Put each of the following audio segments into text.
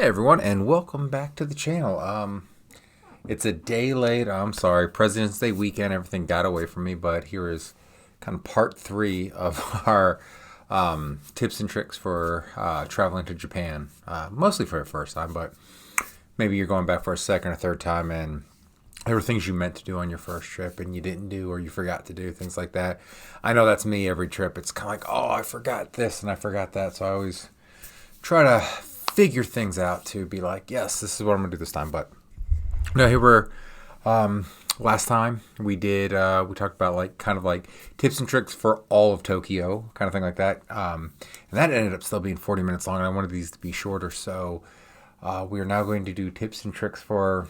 everyone, and welcome back to the channel. It's a day late. I'm sorry, President's Day weekend. Everything got away from me, but here is kind of part 3 of our tips and tricks for traveling to Japan. Mostly for the first time, but maybe you're going back for a second or third time, and there were things you meant to do on your first trip and you didn't do, or you forgot to do, things like that. I know that's me every trip. It's kind of like, oh, I forgot this and I forgot that, so I always try to figure things out to be like, yes, this is what I'm gonna do this time. But no, here we're last time we talked about like tips and tricks for all of Tokyo, kind of thing like that, and that ended up still being 40 minutes long, and I wanted these to be shorter, so we are now going to do tips and tricks for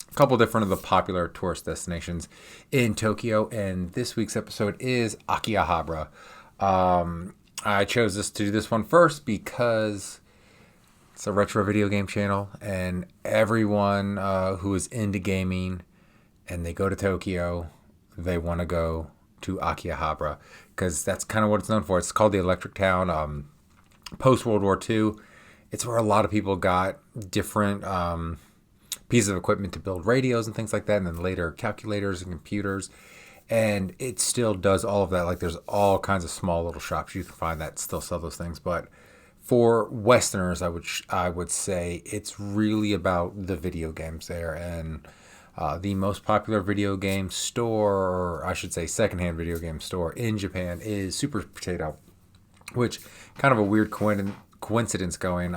a couple different of the popular tourist destinations in Tokyo. And this week's episode is Akihabara. I chose to do this one first because it's a retro video game channel, and everyone who is into gaming and they go to Tokyo, they want to go to Akihabara because that's kind of what it's known for. It's called the Electric Town. Post World War II, it's where a lot of people got different pieces of equipment to build radios and things like that, and then later calculators and computers. And it still does all of that. Like, there's all kinds of small little shops you can find that still sell those things. But for Westerners, I would say it's really about the video games there. And the most popular video game store, or I should say secondhand video game store in Japan, is Super Potato, which kind of a weird coincidence going.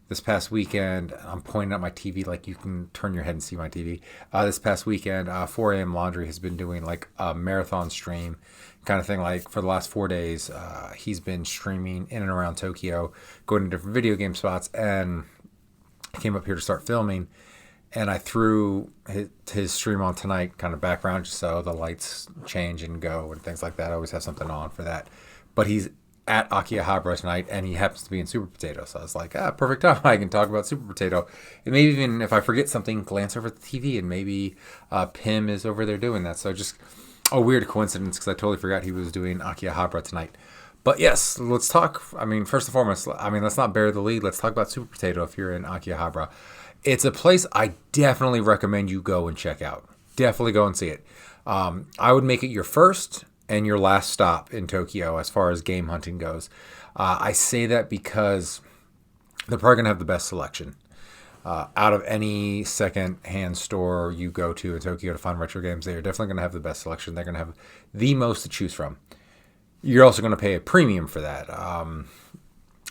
This past weekend, I'm pointing at my TV like you can turn your head and see my TV. This past weekend, 4 a.m. Laundry has been doing like a marathon stream kind of thing. Like for the last 4 days, he's been streaming in and around Tokyo, going to different video game spots, and I came up here to start filming, and I threw his stream on tonight, kind of background, just so the lights change and go and things like that. I always have something on for that. But he's at Akihabara tonight, and he happens to be in Super Potato, so I was like, perfect time. I can talk about Super Potato, and maybe even if I forget something, glance over at the TV, and maybe Pim is over there doing that. So just a weird coincidence, because I totally forgot he was doing Akihabara tonight. But yes, let's talk. I mean, first and foremost, let's not bury the lead. Let's talk about Super Potato if you're in Akihabara. It's a place I definitely recommend you go and check out. Definitely go and see it. I would make it your first and your last stop in Tokyo as far as game hunting goes. I say that because they're probably going to have the best selection. Out of any second-hand store you go to in Tokyo to find retro games, they're definitely going to have the best selection. They're going to have the most to choose from. You're also going to pay a premium for that.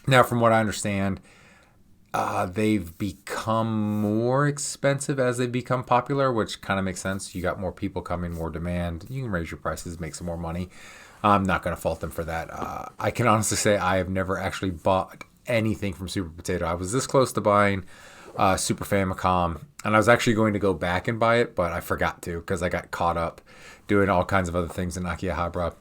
Now, from what I understand, they've become more expensive as they become popular, which kind of makes sense. You got more people coming, more demand. You can raise your prices, make some more money. I'm not going to fault them for that. I can honestly say I have never actually bought anything from Super Potato. I was this close to buying Super Famicom, and I was actually going to go back and buy it, but I forgot to because I got caught up doing all kinds of other things in Akihabara,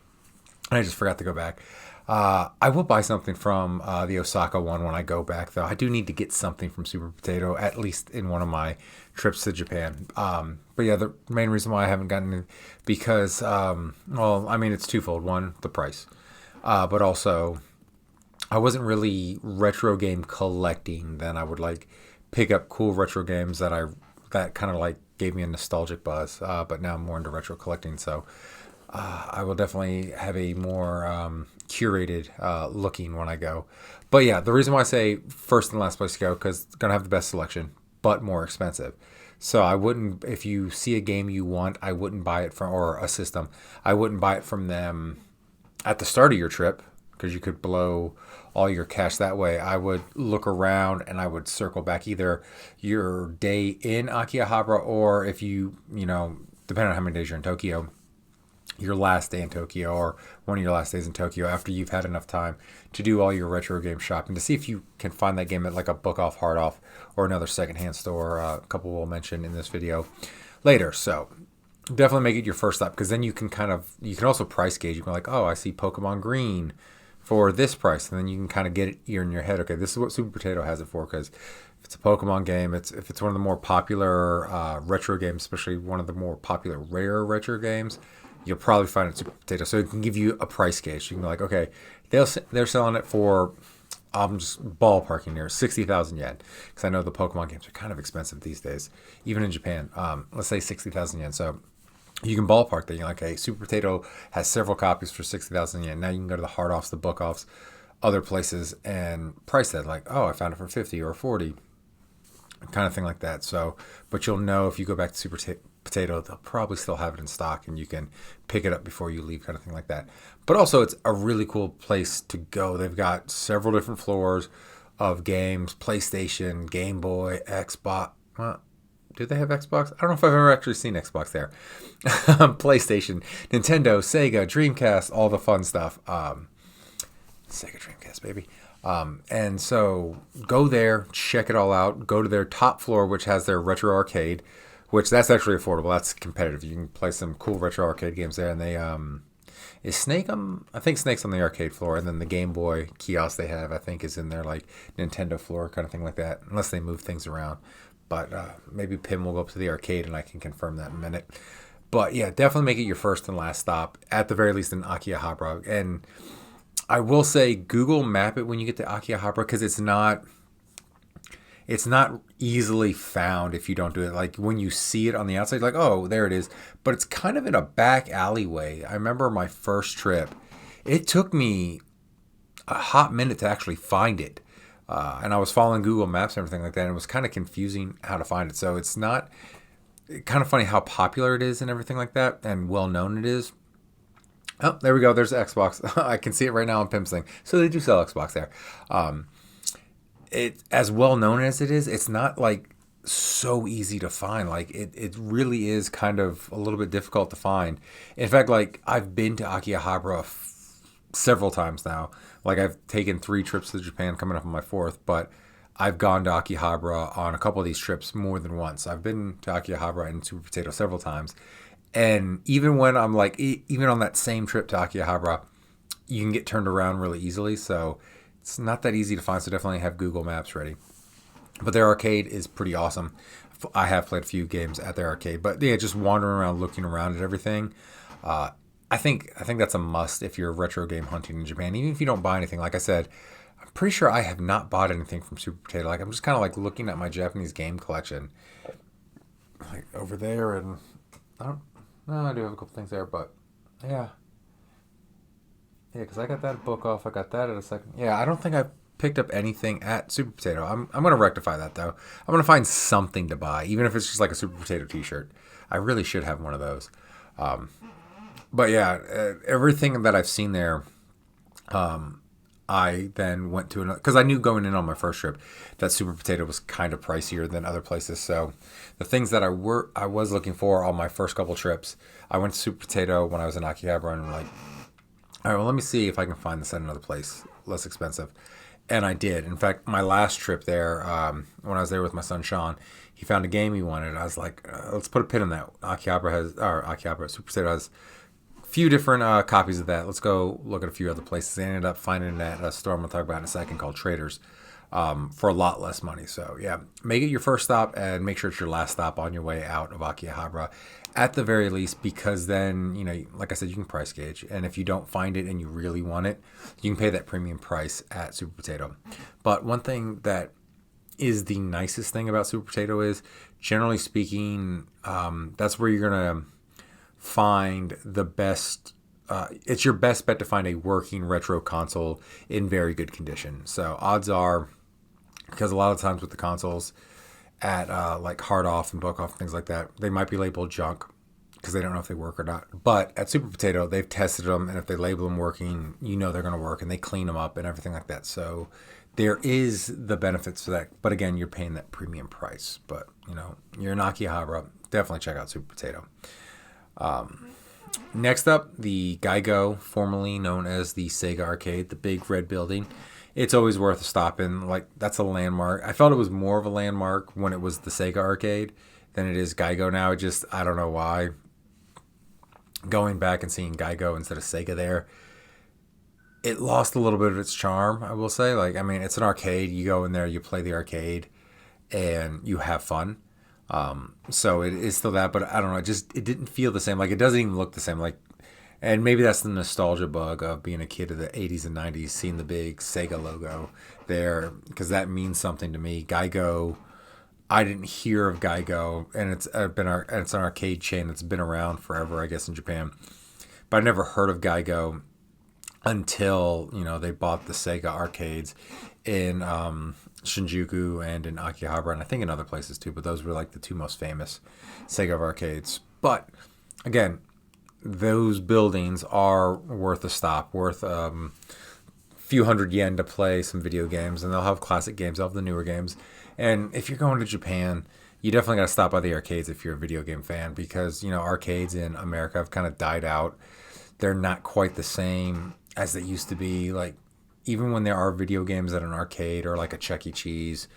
and I just forgot to go back. I will buy something from the Osaka one when I go back, though. I do need to get something from Super Potato, at least in one of my trips to Japan. But yeah, the main reason why I haven't gotten it, because, it's twofold. One, the price. But also, I wasn't really retro game collecting. Then I would like pick up cool retro games that kind of like gave me a nostalgic buzz. But now I'm more into retro collecting, so I will definitely have a more curated looking when I go. But yeah, the reason why I say first and last place to go, because it's going to have the best selection, but more expensive. So I wouldn't, if you see a game you want, I wouldn't buy it from, or a system, I wouldn't buy it from them at the start of your trip, because you could blow all your cash that way. I would look around and I would circle back either your day in Akihabara, or if you depending on how many days you're in Tokyo, your last day in Tokyo, or one of your last days in Tokyo after you've had enough time to do all your retro game shopping, to see if you can find that game at like a book off, hard off, or another secondhand store. A couple we'll mention in this video later. So definitely make it your first stop, because then you can also price gauge. You can be like, oh, I see Pokemon Green for this price, and then you can kind of get it in your head. Okay, this is what Super Potato has it for, because if it's a Pokemon game, if it's one of the more popular retro games, especially one of the more popular rare retro games, you'll probably find it Super Potato. So it can give you a price gauge. You can be like, okay, they're selling it for I'm just ballparking here, 60,000 yen, because I know the Pokemon games are kind of expensive these days, even in Japan. Let's say 60,000 yen. So you can ballpark that. You're like, hey, Super Potato has several copies for 60,000 yen. Now you can go to the hard offs, the book offs, other places, and price that like, oh, I found it for 50 or 40, kind of thing like that. So, but you'll know if you go back to Super Potato, they'll probably still have it in stock, and you can pick it up before you leave, kind of thing like that. But also, it's a really cool place to go. They've got several different floors of games: PlayStation, Game Boy, Xbox. Do they have Xbox? I don't know if I've ever actually seen Xbox there. PlayStation, Nintendo, Sega, Dreamcast, all the fun stuff. Sega Dreamcast, baby. And so go there, check it all out. Go to their top floor, which has their retro arcade, which that's actually affordable. That's competitive. You can play some cool retro arcade games there. And they is Snake on? I think Snake's on the arcade floor, and then the Game Boy kiosk they have, I think, is in their like Nintendo floor, kind of thing like that. Unless they move things around, but maybe Pim will go up to the arcade, and I can confirm that in a minute. But yeah, definitely make it your first and last stop, at the very least in Akihabara. And I will say, Google Map it when you get to Akihabara, because it's not easily found if you don't do it. Like when you see it on the outside, like, oh, there it is. But it's kind of in a back alleyway. I remember my first trip. It took me a hot minute to actually find it. And I was following Google Maps and everything like that. And it was kind of confusing how to find it. So it's not kind of funny how popular it is and everything like that, and well known it is. Oh, there we go. There's Xbox. I can see it right now on Pim's thing. So they do sell Xbox there. It, as well known as it is, it's not like so easy to find. Like it really is kind of a little bit difficult to find. In fact, like I've been to Akihabara several times now. Like I've taken 3 trips to Japan, coming up on my 4th, but I've gone to Akihabara on a couple of these trips more than once. I've been to Akihabara and Super Potato several times. And even when I'm like, even on that same trip to Akihabara, you can get turned around really easily. So it's not that easy to find. So definitely have Google Maps ready. But their arcade is pretty awesome. I have played a few games at their arcade, but yeah, just wandering around, looking around at everything. I think that's a must if you're retro game hunting in Japan. Even if you don't buy anything, like I said, I'm pretty sure I have not bought anything from Super Potato. Like I'm just kind of like looking at my Japanese game collection, like over there, and I don't. No, I do have a couple things there, but yeah, because I got that book off. I got that at a second. Yeah, I don't think I picked up anything at Super Potato. I'm gonna rectify that though. I'm gonna find something to buy, even if it's just like a Super Potato T-shirt. I really should have one of those. But yeah, everything that I've seen there, I then went to another, because I knew going in on my first trip that Super Potato was kind of pricier than other places. So the things that I was looking for on my first couple trips, I went to Super Potato when I was in Akihabara, and I'm like, all right, well, let me see if I can find this at another place less expensive. And I did. In fact, my last trip there, when I was there with my son Sean, he found a game he wanted. I was like, let's put a pin in that. Super Potato has few different copies of that. Let's go look at a few other places. I ended up finding it at a store I'm going to talk about in a second called Traders, for a lot less money. So yeah, make it your first stop and make sure it's your last stop on your way out of Akihabara at the very least, because then, like I said, you can price gauge. And if you don't find it and you really want it, you can pay that premium price at Super Potato. But one thing that is the nicest thing about Super Potato is, generally speaking, that's where you're going to find the best. It's your best bet to find a working retro console in very good condition. So odds are, because a lot of times with the consoles at like hard off and book off and things like that, they might be labeled junk because they don't know if they work or not. But at Super Potato, they've tested them, and if they label them working, they're going to work, and they clean them up and everything like that. So there is the benefits to that. But again, you're paying that premium price. But you're in Akihabara, definitely check out Super Potato. Next up, the Geigo, formerly known as the Sega Arcade, the big red building. It's always worth a stop in. Like, that's a landmark. I felt it was more of a landmark when it was the Sega Arcade than it is Geigo now. I don't know why. Going back and seeing Geigo instead of Sega there, it lost a little bit of its charm, I will say. Like, I mean, it's an arcade. You go in there, you play the arcade, and you have fun. So it is still that, but I don't know. It didn't feel the same. Like, it doesn't even look the same. Like, And maybe that's the nostalgia bug of being a kid of the 80s and 90s, seeing the big Sega logo there, because that means something to me. Geico, I didn't hear of Geico, and it's an arcade chain that's been around forever, I guess, in Japan. But I never heard of Geico until they bought the Sega arcades in Shinjuku and in Akihabara, and I think in other places too. But those were like the two most famous Sega arcades. But again, those buildings are worth a stop, worth few hundred yen to play some video games, and they'll have classic games, they'll have the newer games. And if you're going to Japan, you definitely got to stop by the arcades if you're a video game fan, because arcades in America have kind of died out. They're not quite the same as they used to be. Like, even when there are video games at an arcade or like a Chuck E. Cheese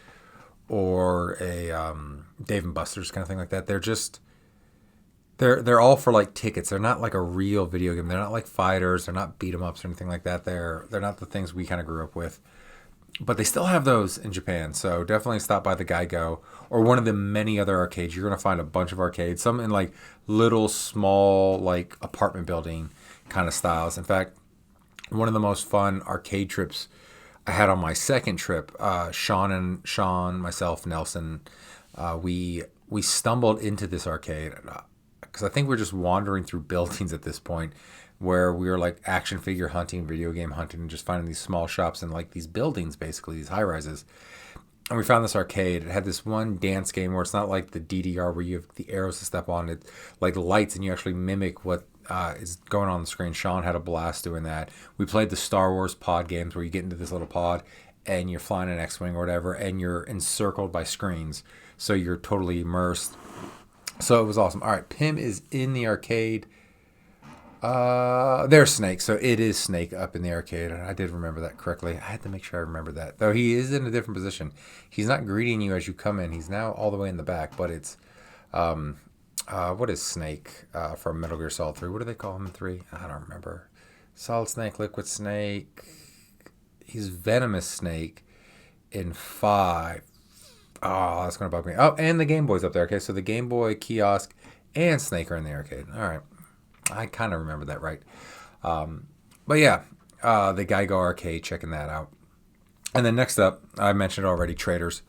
or a Dave and Buster's kind of thing like that, they're all for like tickets. They're not like a real video game. They're not like fighters. They're not beat 'em ups or anything like that. They're not the things we kind of grew up with. But they still have those in Japan. So definitely stop by the Geico or one of the many other arcades. You're going to find a bunch of arcades, some in like little small like apartment building kind of styles. In fact, one of the most fun arcade trips I had on my second trip, Sean, myself, Nelson, we stumbled into this arcade because I think we're just wandering through buildings at this point, where we were like action figure hunting, video game hunting, and just finding these small shops and like these buildings, basically these high rises. And we found this arcade. It had this one dance game where it's not like the DDR where you have the arrows to step on. It like lights and you actually mimic what is going on the screen. Sean had a blast doing that. We played the Star Wars pod games where you get into this little pod and you're flying an X-Wing or whatever, and you're encircled by screens. So you're totally immersed. So it was awesome. All right, Pim is in the arcade. There's Snake. So it is Snake up in the arcade. I did remember that correctly. I had to make sure I remember that. Though he is in a different position. He's not greeting you as you come in. He's now all the way in the back. But it's, what is Snake from Metal Gear Solid 3? What do they call him in 3? I don't remember. Solid Snake, Liquid Snake. He's Venomous Snake in 5. Oh, that's going to bug me. Oh, and the Game Boy's up there. Okay, so the Game Boy kiosk and Snake are in the arcade. All right. I kind of remember that right. But yeah, the Geico arcade, checking that out. And then next up, I mentioned already, Traders.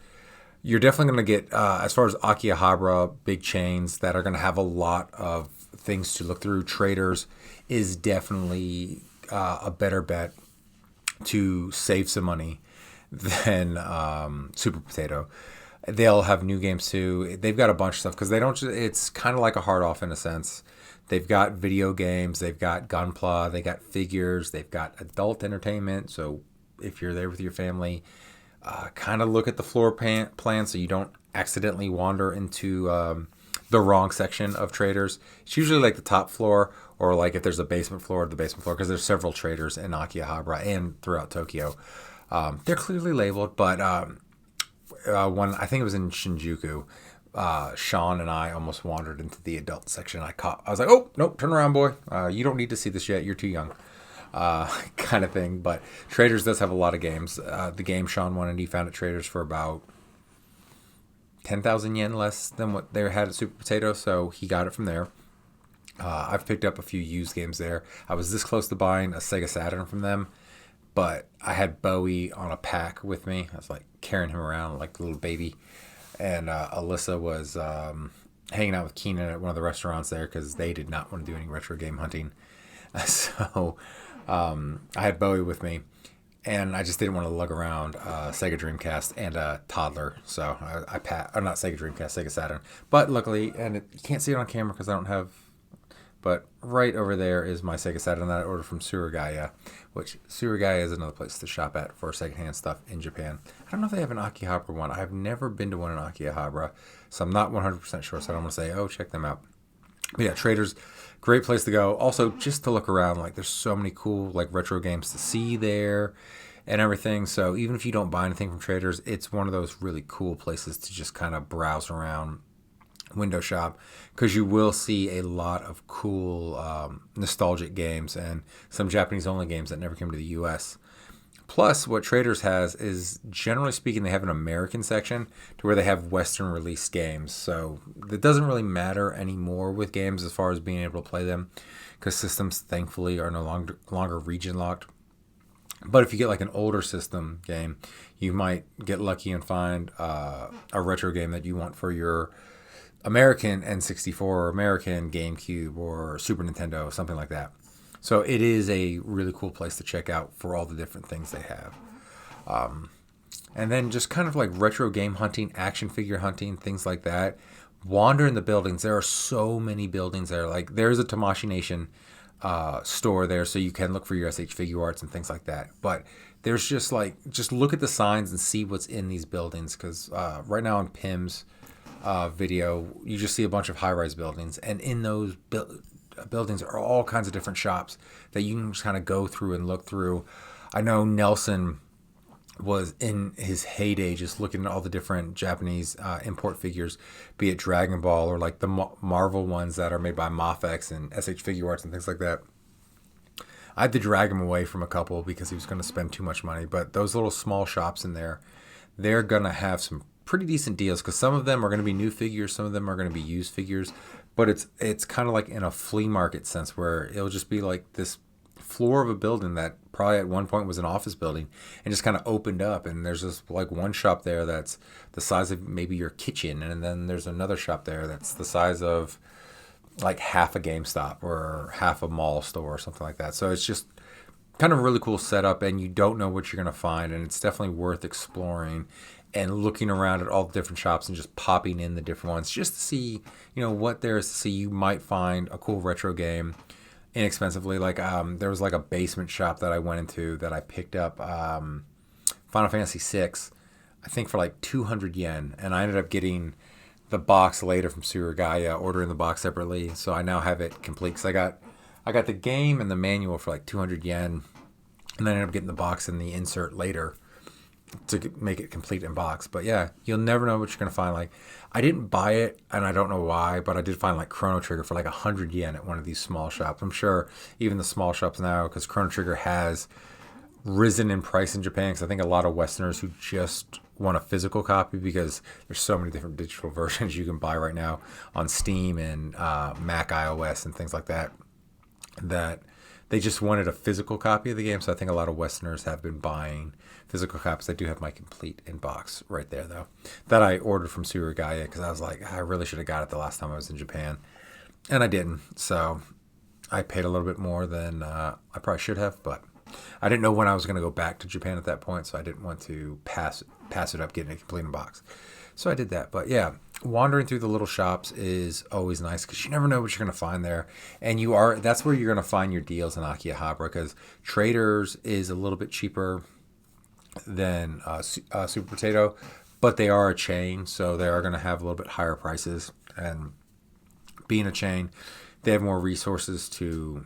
You're definitely going to get, as far as Akihabara, big chains that are going to have a lot of things to look through. Traders is definitely a better bet to save some money than Super Potato. They'll have new games too. They've got a bunch of stuff because they don't. It's kind of like a hard off in a sense. They've got video games. They've got Gunpla. They got figures. They've got adult entertainment. So if you're there with your family, kind of look at the floor plan so you don't accidentally wander into the wrong section of Traders. It's usually like the top floor, or like if there's a basement floor, because there's several Traders in Akihabara and throughout Tokyo. They're clearly labeled, but when I think it was in Shinjuku, Sean and I almost wandered into the adult section. I was like, oh, nope, turn around, boy. You don't need to see this yet. You're too young. Kind of thing. But Traders does have a lot of games. The game Sean wanted, he found at Traders for about 10,000 yen less than what they had at Super Potato, so he got it from there. I've picked up a few used games there. I was this close to buying a Sega Saturn from them, but I had Bowie on a pack with me. I was like carrying him around like a little baby. And Alyssa was hanging out with Keenan at one of the restaurants there because they did not want to do any retro game hunting. So I had Bowie with me, and I just didn't want to lug around Sega Dreamcast and a toddler. So or not Sega Dreamcast, Sega Saturn. But luckily, and you can't see it on camera because I don't have. But right over there is my Sega Saturn that I ordered from Surugaya, which Surugaya is another place to shop at for secondhand stuff in Japan. I don't know if they have an Akihabara one. I've never been to one in Akihabara, so I'm not 100% sure. So I don't want to say, oh, check them out. But yeah, Traders, great place to go. Also, just to look around, like there's so many cool like retro games to see there and everything. So even if you don't buy anything from Traders, it's one of those really cool places to just kind of browse around, window shop, because you will see a lot of cool nostalgic games and some Japanese only games that never came to the US. Plus, what Traders has is, generally speaking, they have an American section to where they have Western released games. So it doesn't really matter anymore with games as far as being able to play them, because systems thankfully are no longer region locked. But if you get like an older system game, you might get lucky and find a retro game that you want for your American N64 or American GameCube or Super Nintendo, something like that. So it is a really cool place to check out for all the different things they have. And then just kind of like retro game hunting, action figure hunting, things like that. Wander in the buildings. There are so many buildings there. Like there's a Tamashii Nation store there, so you can look for your SH Figure Arts and things like that. But there's just look at the signs and see what's in these buildings, because right now on Pim's video, you just see a bunch of high-rise buildings, and in those buildings are all kinds of different shops that you can just kind of go through and look through. I know Nelson was in his heyday just looking at all the different Japanese import figures, be it Dragon Ball or like the Marvel ones that are made by Mafex and SH Figure Arts and things like that. I had to drag him away from a couple because he was going to spend too much money. But those little small shops in there, they're going to have some pretty decent deals, because some of them are going to be new figures, some of them are going to be used figures. But it's kind of like in a flea market sense, where it'll just be like this floor of a building that probably at one point was an office building and just kind of opened up, and there's just like one shop there that's the size of maybe your kitchen, and then there's another shop there that's the size of like half a GameStop or half a mall store or something like that. So it's just kind of a really cool setup, and you don't know what you're going to find, and it's definitely worth exploring and looking around at all the different shops and just popping in the different ones just to see, what there is to see. You might find a cool retro game inexpensively. Like there was like a basement shop that I went into that I picked up Final Fantasy VI, I think for like 200 yen, and I ended up getting the box later from Surugaya, ordering the box separately, so I now have it complete, because I got the game and the manual for like 200 yen, and then I ended up getting the box and the insert later to make it complete in box. But yeah, you'll never know what you're going to find. Like, I didn't buy it, and I don't know why, but I did find like Chrono Trigger for like 100 yen at one of these small shops. I'm sure even the small shops now, because Chrono Trigger has risen in price in Japan, because I think a lot of Westerners who just want a physical copy, because there's so many different digital versions you can buy right now on Steam and Mac iOS and things like that, that they just wanted a physical copy of the game. So I think a lot of Westerners have been buying physical copies. I do have my complete in box right there, though, that I ordered from Surugaya, because I was like, I really should have got it the last time I was in Japan, and I didn't. So I paid a little bit more than I probably should have, but I didn't know when I was going to go back to Japan at that point, so I didn't want to pass it up getting it complete in box. So I did that. But yeah, wandering through the little shops is always nice, because you never know what you're going to find there. And that's where you're going to find your deals in Akihabara, because Traders is a little bit cheaper than Super Potato, but they are a chain, so they are going to have a little bit higher prices. And being a chain, they have more resources to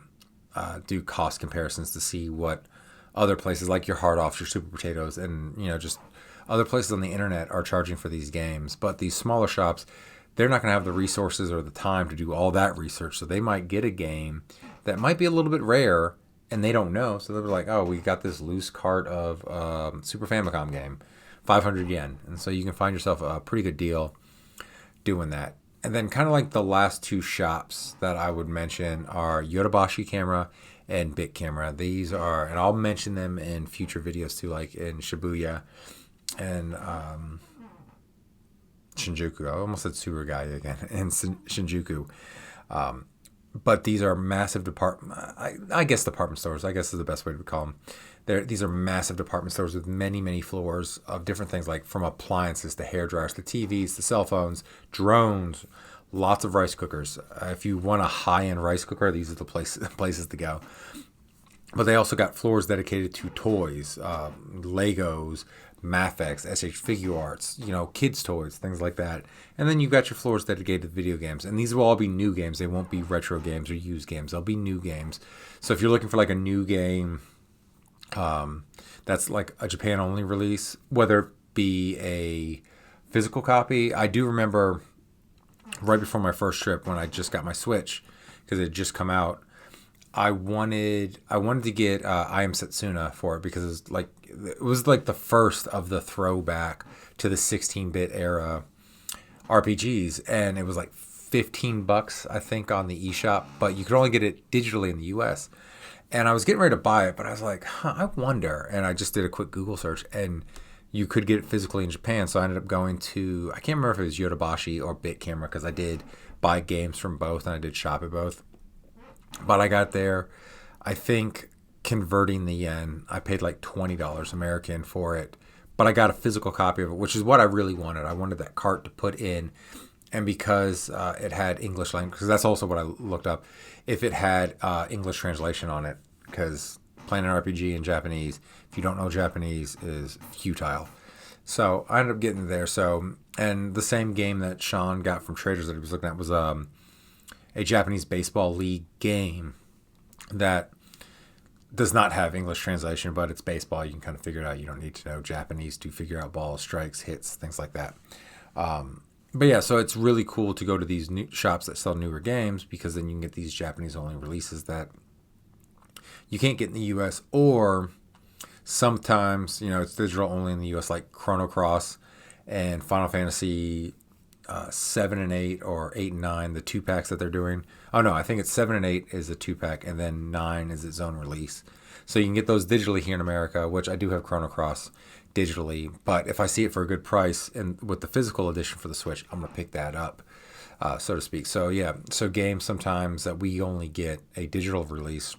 do cost comparisons to see what other places like your Hard Offs, your Super Potatoes, and just other places on the internet are charging for these games. But these smaller shops, they're not going to have the resources or the time to do all that research, so they might get a game that might be a little bit rare, and they don't know. So they're like, oh, we got this loose cart of Super Famicom game, 500 yen, and so you can find yourself a pretty good deal doing that. And then kind of like the last two shops that I would mention are Yodobashi Camera and Bit Camera. These are, and I'll mention them in future videos too, like in Shibuya and Shinjuku. I almost said Surugaya again, and Shinjuku. But these are massive I guess department stores, I guess is the best way to call them. These are massive department stores with many, many floors of different things, like from appliances to hair dryers to TVs to cell phones, drones, lots of rice cookers. If you want a high-end rice cooker, these are the places to go. But they also got floors dedicated to toys, Legos, Mafex, SH Figure Arts, kids' toys, things like that. And then you've got your floors dedicated to video games. And these will all be new games. They won't be retro games or used games. They'll be new games. So if you're looking for like a new game that's like a Japan-only release, whether it be a physical copy. I do remember right before my first trip when I just got my Switch, because it had just come out, I wanted to get I Am Setsuna for it, because it was like the first of the throwback to the 16-bit era RPGs, and it was like $15, I think, on the eShop, but you could only get it digitally in the US. And I was getting ready to buy it, but I was like, I wonder. And I just did a quick Google search, and you could get it physically in Japan. So I ended up going to, I can't remember if it was Yodobashi or BitCamera, because I did buy games from both and I did shop at both. But I got there, I think converting the yen, I paid like $20 American for it. But I got a physical copy of it, which is what I really wanted. I wanted that cart to put in. And because it had English language, because that's also what I looked up, if it had English translation on it, because playing an RPG in Japanese, if you don't know Japanese, is futile. So I ended up getting there. So, and the same game that Sean got from Traders that he was looking at was a Japanese baseball league game that does not have English translation, but it's baseball. You can kind of figure it out. You don't need to know Japanese to figure out balls, strikes, hits, things like that. But yeah, so it's really cool to go to these new shops that sell newer games, because then you can get these Japanese-only releases that you can't get in the U.S. Or sometimes, it's digital only in the U.S., like Chrono Cross and Final Fantasy 7 and 8 or 8 and 9, the 2-packs that they're doing. Oh, no, I think it's 7 and 8 is a 2-pack, and then 9 is its own release. So you can get those digitally here in America, which I do have Chrono Cross digitally, but if I see it for a good price and with the physical edition for the Switch, I'm going to pick that up, so to speak. So yeah, so games sometimes that we only get a digital release,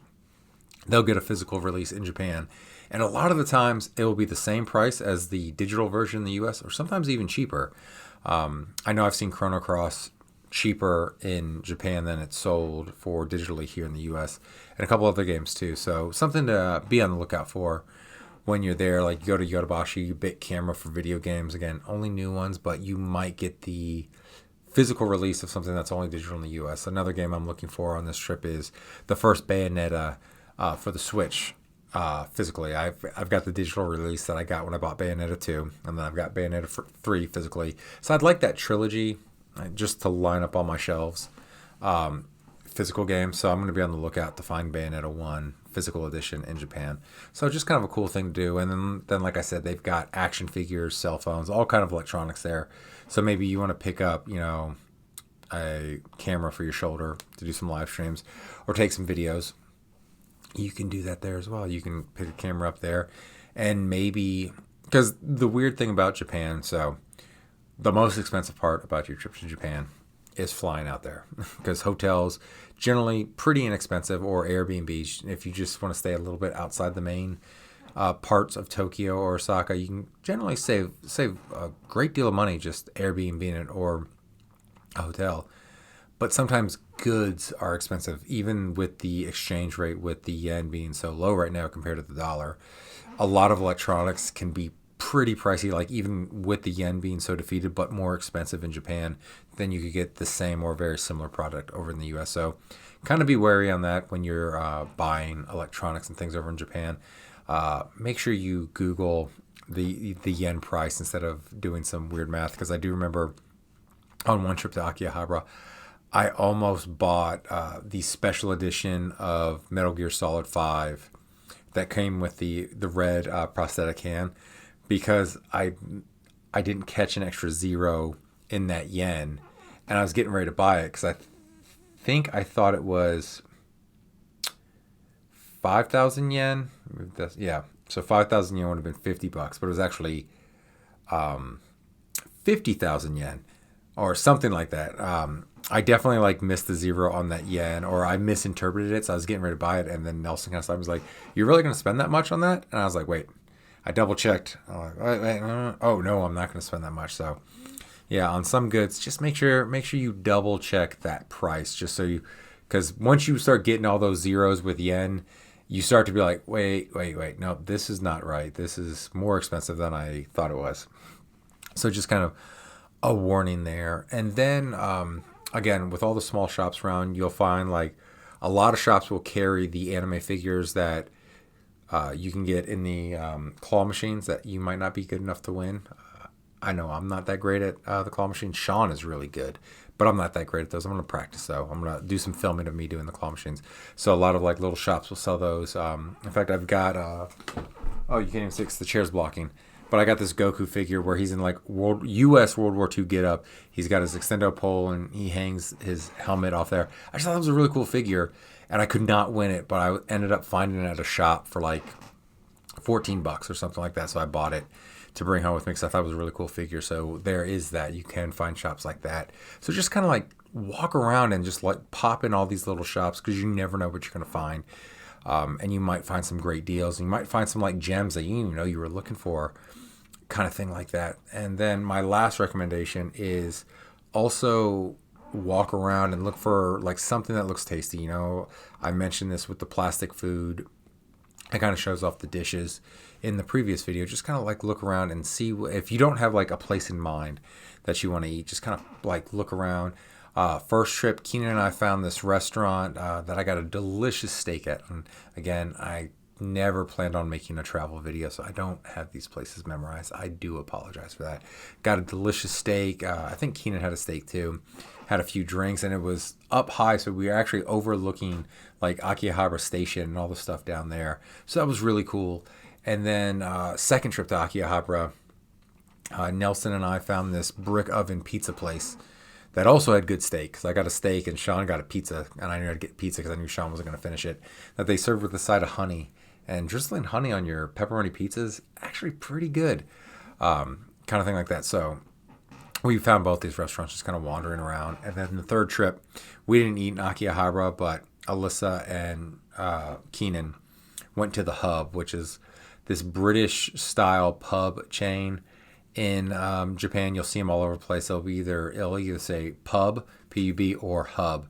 they'll get a physical release in Japan. And a lot of the times it will be the same price as the digital version in the US, or sometimes even cheaper. I know I've seen Chrono Cross cheaper in Japan than it's sold for digitally here in the US, and a couple other games too. So something to be on the lookout for when you're there. Like, you go to Yodobashi, you BitCamera for video games. Again, only new ones, but you might get the physical release of something that's only digital in the US. Another game I'm looking for on this trip is the first Bayonetta for the Switch. Physically, I've got the digital release that I got when I bought Bayonetta 2, and then I've got Bayonetta 3 physically. So I'd like that trilogy just to line up on my shelves. Physical games, so I'm going to be on the lookout to find Bayonetta 1 physical edition in Japan. So just kind of a cool thing to do. And then like I said, they've got action figures, cell phones, all kind of electronics there. So maybe you want to pick up, a camera for your shoulder to do some live streams or take some videos. You can do that there as well. You can pick a camera up there, and maybe, because the weird thing about Japan, so the most expensive part about your trip to Japan is flying out there, because hotels generally pretty inexpensive, or Airbnbs. If you just want to stay a little bit outside the main parts of Tokyo or Osaka, you can generally save a great deal of money just Airbnb-ing it or a hotel. But sometimes goods are expensive, even with the exchange rate, with the yen being so low right now compared to the dollar. A lot of electronics can be pretty pricey, like even with the yen being so defeated, but more expensive in Japan than you could get the same or very similar product over in the US. So kind of be wary on that when you're buying electronics and things over in Japan. Make sure you Google the yen price instead of doing some weird math, because I do remember on one trip to Akihabara, I almost bought the special edition of Metal Gear Solid 5 that came with the red prosthetic hand, because I didn't catch an extra zero in that yen, and I was getting ready to buy it because I thought it was 5,000 yen. Yeah, so 5,000 yen would have been $50, but it was actually 50,000 yen or something like that. I definitely missed the zero on that yen, or I misinterpreted it. So I was getting ready to buy it, and then Nelson kind of stopped and was like, "You're really going to spend that much on that?" And I was like, "Wait." I double checked. I'm like, wait, oh no, I'm not going to spend that much. So yeah, on some goods, just make sure you double check that price, just so because once you start getting all those zeros with yen, you start to be like, wait, no, this is not right. This is more expensive than I thought it was. So just kind of a warning there. And then again, with all the small shops around, you'll find a lot of shops will carry the anime figures that you can get in the claw machines that you might not be good enough to win. I know I'm not that great at the claw machine. Sean is really good, but I'm not that great at those. I'm going to practice, though. I'm going to do some filming of me doing the claw machines. So a lot of little shops will sell those. In fact, I've got, oh, you can't even see it 'cause the chair's blocking. But I got this Goku figure where he's in like U.S. World War II get up. He's got his extendo pole and he hangs his helmet off there. I just thought it was a really cool figure, and I could not win it, but I ended up finding it at a shop for like $14 or something like that. So I bought it to bring home with me because I thought it was a really cool figure. So there is that. You can find shops like that. So just kind of like walk around and just like pop in all these little shops because you never know what you're going to find. And you might find some great deals. You might find some like gems that you didn't even know you were looking for, kind of thing like that. And then my last recommendation is also walk around and look for like something that looks tasty. You know, I mentioned this with the plastic food. It kind of shows off the dishes in the previous video. Just kind of like look around and see if you don't have like a place in mind that you want to eat, just kind of like look around. First trip, Keenan and I found this restaurant that I got a delicious steak at. And again, I never planned on making a travel video, so I don't have these places memorized. I do apologize for that. Got a delicious steak. I think Keenan had a steak too. Had a few drinks, and it was up high, so we were actually overlooking like Akihabara station and all the stuff down there. So that was really cool. And then second trip to Akihabara, Nelson and I found this brick oven pizza place that also had good steak. So I got a steak and Sean got a pizza, and I knew I'd get pizza because I knew Sean wasn't going to finish it. That they served with a side of honey. And drizzling honey on your pepperoni pizza is actually pretty good. Kind of thing like that. So we found both these restaurants just kind of wandering around. And then the third trip, we didn't eat in Akihabara, but Alyssa and Keenan went to the Hub, which is this British-style pub chain in Japan. You'll see them all over the place. It'll either say pub, P-U-B, or hub.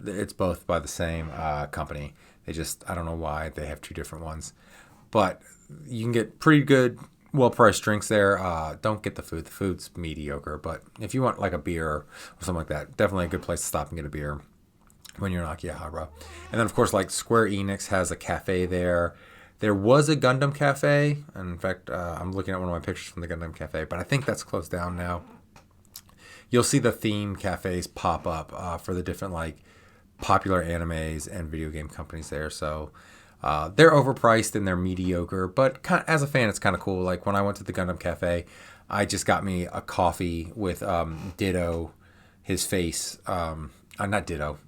It's both by the same company. They just, I don't know why they have two different ones. But you can get pretty good, well-priced drinks there. Don't get the food. The food's mediocre. But if you want like a beer or something like that, definitely a good place to stop and get a beer when you're in Akihabara. And then, of course, like Square Enix has a cafe there. There was a Gundam cafe. And in fact, I'm looking at one of my pictures from the Gundam cafe, but I think that's closed down now. You'll see the theme cafes pop up for the different like popular animes and video game companies there. So they're overpriced and they're mediocre, but as a fan, it's kind of cool. Like when I went to the Gundam cafe, I just got me a coffee with Ditto, his face, not Ditto,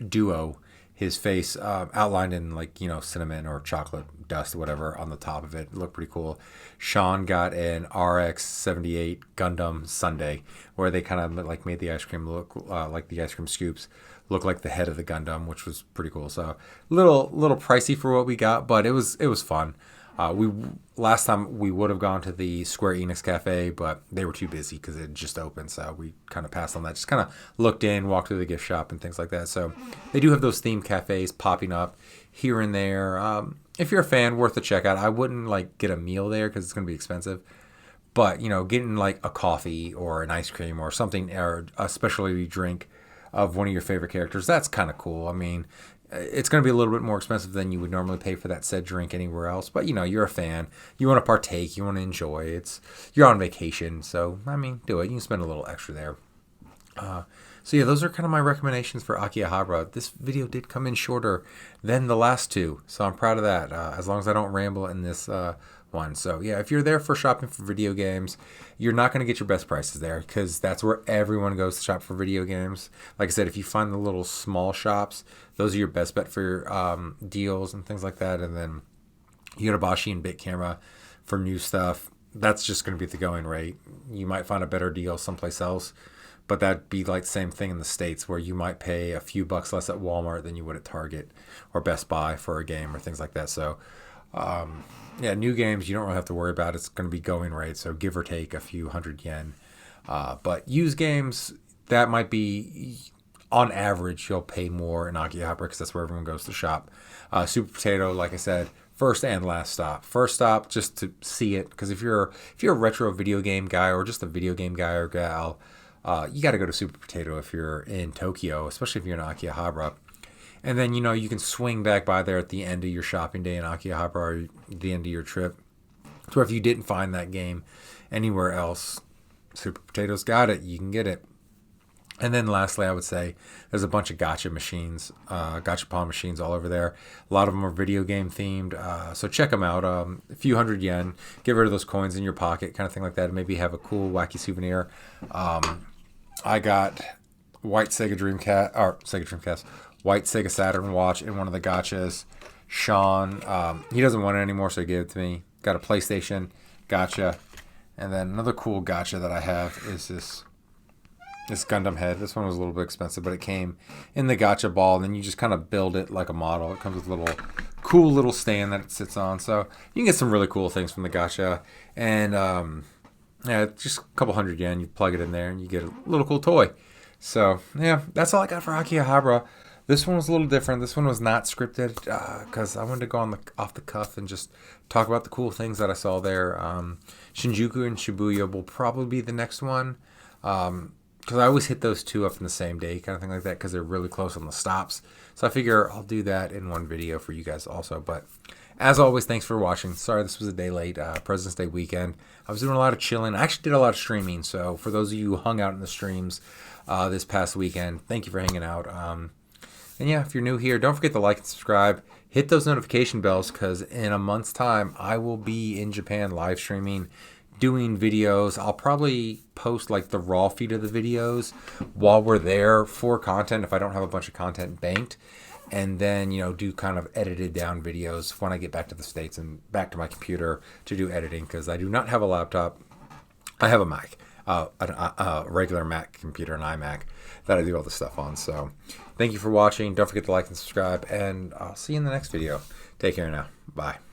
Duo, his face outlined in like, you know, cinnamon or chocolate dust or whatever on the top of it. It looked pretty cool. Sean got an RX-78 Gundam sundae where they kind of like made the ice cream look like the ice cream scoops look like the head of the Gundam, which was pretty cool. So little pricey for what we got, but it was fun. Last time we would have gone to the Square Enix cafe, but they were too busy because it had just opened, so we kind of passed on that. Just kind of looked in, walked through the gift shop and things like that. So they do have those themed cafes popping up here and there. If you're a fan, worth a check out. I wouldn't like get a meal there because it's going to be expensive. But, you know, getting like a coffee or an ice cream or something, or a specialty drink of one of your favorite characters, that's kind of cool. I mean, it's going to be a little bit more expensive than you would normally pay for that said drink anywhere else. But, you know, you're a fan. You want to partake. You want to enjoy. You're on vacation. So, I mean, do it. You can spend a little extra there. So, yeah, those are kind of my recommendations for Akihabara. This video did come in shorter than the last two. So, I'm proud of that, as long as I don't ramble in this one. So, yeah, if you're there for shopping for video games, you're not going to get your best prices there because that's where everyone goes to shop for video games. Like I said, if you find the little small shops, those are your best bet for your deals and things like that. And then Yodobashi and Bit Camera for new stuff. That's just going to be the going rate. You might find a better deal someplace else, but that'd be like the same thing in the States where you might pay a few bucks less at Walmart than you would at Target or Best Buy for a game or things like that. So, yeah, new games, you don't really have to worry about. It's going to be going rate, so give or take a few hundred yen. But used games, that might be, on average, you'll pay more in Akihabara because that's where everyone goes to shop. Super Potato, like I said, first and last stop. First stop, just to see it, because if you're a retro video game guy or just a video game guy or gal, you got to go to Super Potato if you're in Tokyo, especially if you're in Akihabara. And then, you know, you can swing back by there at the end of your shopping day in Akihabara or the end of your trip. So if you didn't find that game anywhere else, Super Potato's got it. You can get it. And then lastly, I would say there's a bunch of gotcha machines, gotcha pawn machines all over there. A lot of them are video game themed. So check them out. A few hundred yen. Get rid of those coins in your pocket, kind of thing like that. And maybe have a cool, wacky souvenir. I got white Sega Dreamcast, white Sega Saturn watch in one of the gotchas. Sean, he doesn't want it anymore, so he gave it to me. Got a PlayStation gotcha. And then another cool gotcha that I have is this Gundam head. This one was a little bit expensive, but it came in the gotcha ball, and then you just kind of build it like a model. It comes with a little cool little stand that it sits on. So you can get some really cool things from the gotcha. And yeah, just a couple hundred yen. You plug it in there, and you get a little cool toy. So yeah, that's all I got for Akihabara. This one was a little different. This one was not scripted because I wanted to go on off the cuff and just talk about the cool things that I saw there. Shinjuku and Shibuya will probably be the next one. Because I always hit those two up in the same day, kind of thing like that, because they're really close on the stops. So I figure I'll do that in one video for you guys also. But as always, thanks for watching. Sorry this was a day late, President's Day weekend. I was doing a lot of chilling. I actually did a lot of streaming. So for those of you who hung out in the streams this past weekend, thank you for hanging out. And yeah, if you're new here, don't forget to like and subscribe. Hit those notification bells because in a month's time, I will be in Japan live streaming, doing videos. I'll probably post like the raw feed of the videos while we're there for content if I don't have a bunch of content banked, and then do kind of edited down videos when I get back to the States and back to my computer to do editing, because I do not have a laptop. I have a Mac, a regular Mac computer, an iMac that I do all this stuff on. So thank you for watching. Don't forget to like and subscribe, and I'll see you in the next video. Take care now. Bye.